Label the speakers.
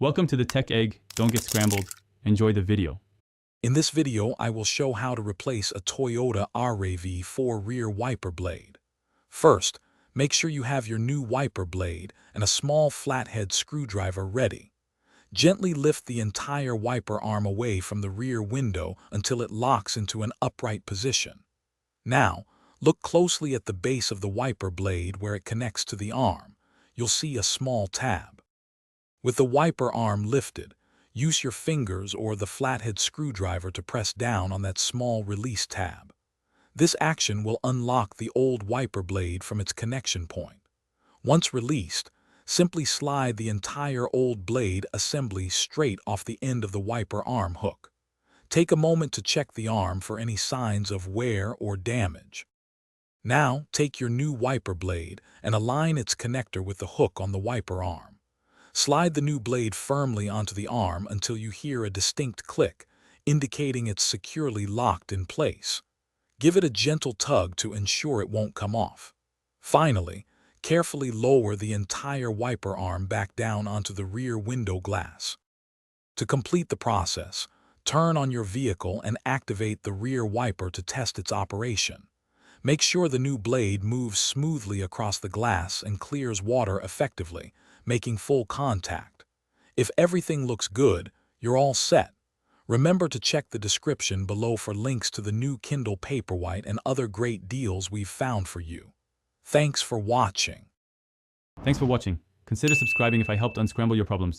Speaker 1: Welcome to the Tech Egg. Don't get scrambled. Enjoy the video.
Speaker 2: In this video, I will show how to replace a Toyota RAV4 rear wiper blade. First, make sure you have your new wiper blade and a small flathead screwdriver ready. Gently lift the entire wiper arm away from the rear window until it locks into an upright position. Now, look closely at the base of the wiper blade where it connects to the arm. You'll see a small tab. With the wiper arm lifted, use your fingers or the flathead screwdriver to press down on that small release tab. This action will unlock the old wiper blade from its connection point. Once released, simply slide the entire old blade assembly straight off the end of the wiper arm hook. Take a moment to check the arm for any signs of wear or damage. Now, take your new wiper blade and align its connector with the hook on the wiper arm. Slide the new blade firmly onto the arm until you hear a distinct click, indicating it's securely locked in place. Give it a gentle tug to ensure it won't come off. Finally, carefully lower the entire wiper arm back down onto the rear window glass. To complete the process, turn on your vehicle and activate the rear wiper to test its operation. Make sure the new blade moves smoothly across the glass and clears water effectively, making full contact. If everything looks good, you're all set. Remember to check the description below for links to the new Kindle Paperwhite and other great deals we've found for you. Thanks for watching.
Speaker 1: Thanks for watching. Consider subscribing if I helped unscramble your problems.